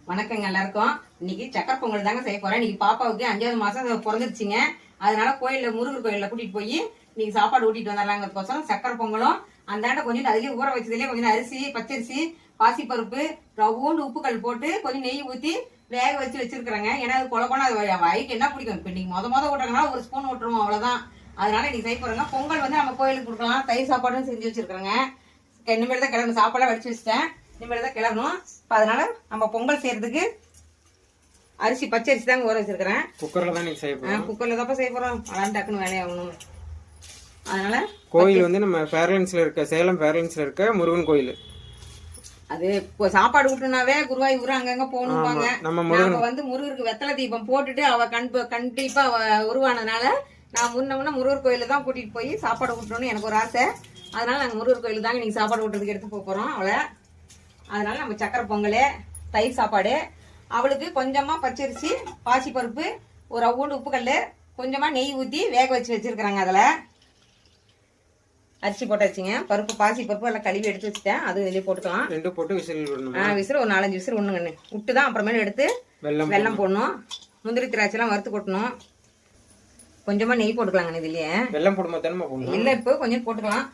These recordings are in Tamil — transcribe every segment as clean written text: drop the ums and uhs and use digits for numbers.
வணக்கங்க எல்லாருக்கும். இன்னைக்கு சக்கரை பொங்கல் தாங்க செய்ய போறேன். இன்னைக்கு பாப்பாவுக்கு 5வது மாசம் பிறந்துருச்சுங்க. அதனால கோயில்ல முருகர் கோயில்ல கூட்டிட்டு போய் இன்னைக்கு சாப்பாடு ஊட்டிட்டு வந்துடலாங்கிறதுக்கோசரம் சக்கரை பொங்கலும் அந்தாண்ட கொஞ்சம் அதுலயே ஊற வச்சதுலயே கொஞ்சம் அரிசி, பச்சரிசி, பாசிப்பருப்பு, ரவ்வோண்டு உப்புக்கல் போட்டு கொஞ்சம் நெய் ஊத்தி வேக வச்சு வச்சிருக்கிறேங்க. ஏன்னா அது கொல கொல அது வயிற்று என்ன பிடிக்கும். இப்ப இன்னைக்கு மொத விட்டுறதுனால ஒரு ஸ்பூன் விட்டுருவோம், அவ்வளவுதான். அதனால இன்னைக்கு செய்ய போறேங்க. பொங்கல் வந்து நம்ம கோயிலுக்கு கொடுக்கலாம். தயிர் சாப்பாடும் செஞ்சு வச்சிருக்கிறேங்க. இனிமேல் தான் கிளம்பணும். சாப்பாடு வடிச்சு வச்சிட்டேன், இனிமேல் தான் கிளம்பணும். அதனால நம்ம பொங்கல் செய்யறதுக்கு அரிசி பச்சரிசி தாங்க ஊற வச்சிருக்கிறேன். குக்கர்ல தான் நீங்க செய்ய போறோம். குக்கர்ல தான் செய்ய போறோம். அதான் டக்குன்னு வேலையாகணும். அதனால கோயில் வந்து நம்ம ஃபேர்லைன்ஸ்ல இருக்க, சேலம் ஃபேர்லைன்ஸ்ல இருக்க முருகன் கோயில். அது சாப்பாடு விட்டுனாவே குருவாயூர் அங்கங்க போகணும்பாங்க. நம்ம வந்து முருகருக்கு வெத்தலை தீபம் போட்டுட்டு அவ கண்டிப்பா அவ உருவானதுனால நான் முன்ன முருகர் கோயில தான் கூட்டிட்டு போய் சாப்பாடு விட்டணும்னு எனக்கு ஒரு ஆசை. அதனால நாங்க முருகர் கோயிலுக்கு தாங்க நீங்க சாப்பாடு விட்டுறதுக்கு எடுத்து போறோம் அவளை. அதனால நம்ம சக்கரை பொங்கல், தயிர் சாப்பாடு, அவளுக்கு கொஞ்சமா பச்சரிசி, பாசி பருப்பு, ஒரு ரவ்வோண்டு உப்புக்கல், கொஞ்சமா நெய் ஊத்தி வேக வச்சு வச்சிருக்கிறாங்க. அதுல அரிசி போட்டாச்சுங்க. பருப்பு, பாசி பருப்பு எல்லாம் கழுவி எடுத்து வச்சுட்டேன். அது இதுலயே போட்டுக்கலாம். 2 போட்டு விசில் விடணும். விசில் ஒரு 4-5 விசில் ஒண்ணுங்கண்ணு விட்டு தான் அப்புறமேல எடுத்து வெல்லம் போடணும். முந்திரி திராட்சை எல்லாம் வறுத்து கொட்டணும். கொஞ்சமா நெய் போட்டுக்கலாங்க இதுலயே. வெல்லம் போடும்போது தானே போடணும். இல்ல இப்போ கொஞ்சம் போட்டுக்கலாம்.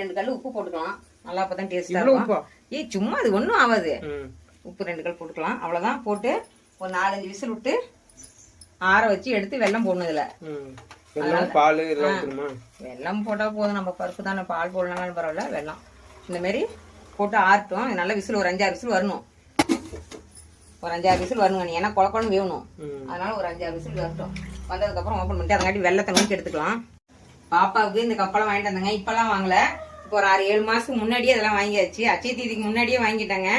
2 கல் உப்பு போட்டுக்கலாம். நல்லா அப்பதான் டேஸ்டா இருக்கும். சும்மா அது ஒண்ணும் ஆகாது. உப்பு 2 கல் போட்டுக்கலாம். அவ்வளவுதான். போட்டு ஒரு 4-5 விசில் விட்டு ஆற வச்சு எடுத்து வெல்லம் போடணும். இதுல பால் வெல்லம் போட்டா போதும். நம்ம பருப்பு தானே, பால் போடலாம் பரவாயில்ல. வெல்லம் இந்த மாதிரி போட்டு ஆறட்டும். நல்ல விசில் ஒரு 5-6 விசில் வரணும். ஒரு 5-6 விசில் வரணுங்க. ஏன்னா குழக்கணும் வேணும். அதனால ஒரு 5-6 விசில் வரட்டும். வந்ததுக்கு அப்புறம் ஓப்பன் பண்ணிட்டு அதங்காட்டி வெள்ளத்தை நோக்கி எடுத்துக்கலாம். பாப்பாவுக்கு இந்த கப்பெல்லாம் வாங்கிட்டு வந்தாங்க. இப்பெல்லாம் வாங்கல. இப்போ ஒரு 6-7 மாசத்துக்கு முன்னாடியே அதெல்லாம் வாங்கியாச்சு. அச்சய தீதிக்கு முன்னாடியே வாங்கிட்டாங்க.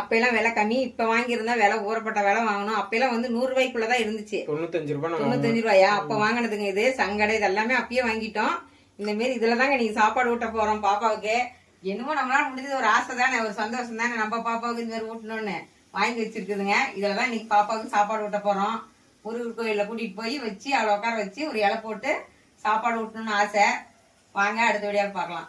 அப்ப எல்லாம் விலை கம்மி. இப்ப வாங்கியிருந்தா விலை ஊறப்பட்ட விலை வாங்கணும். அப்ப எல்லாம் வந்து 100 ரூபாய்க்குள்ளதான் இருந்துச்சு. 95 ரூபாயா அப்ப வாங்கினதுங்க. இது சங்கடை இதெல்லாமே அப்பயே வாங்கிட்டோம். இந்த மாரி இதுலதாங்க நீங்க சாப்பாடு ஊட்ட போறோம் பாப்பாவுக்கு. என்னமோ நம்மளால முடிஞ்சது ஒரு ஆசை தானே, ஒரு சந்தோஷம் தானே, நம்ம பாப்பாவுக்கு இந்த மாதிரி ஊட்டணும்னு வாங்கி வச்சிருக்குதுங்க. இதுலதான் இன்னைக்கு பாப்பாவுக்கு சாப்பாடு ஊட்ட போறோம். முருகர் கோயில கூட்டிட்டு போய் வச்சு அவளை உட்கார வச்சு ஒரு இலை போட்டு சாப்பாடு ஊட்டணும்னு ஆசை. வாங்க அடுத்த வீடியோவில் பார்க்கலாம்.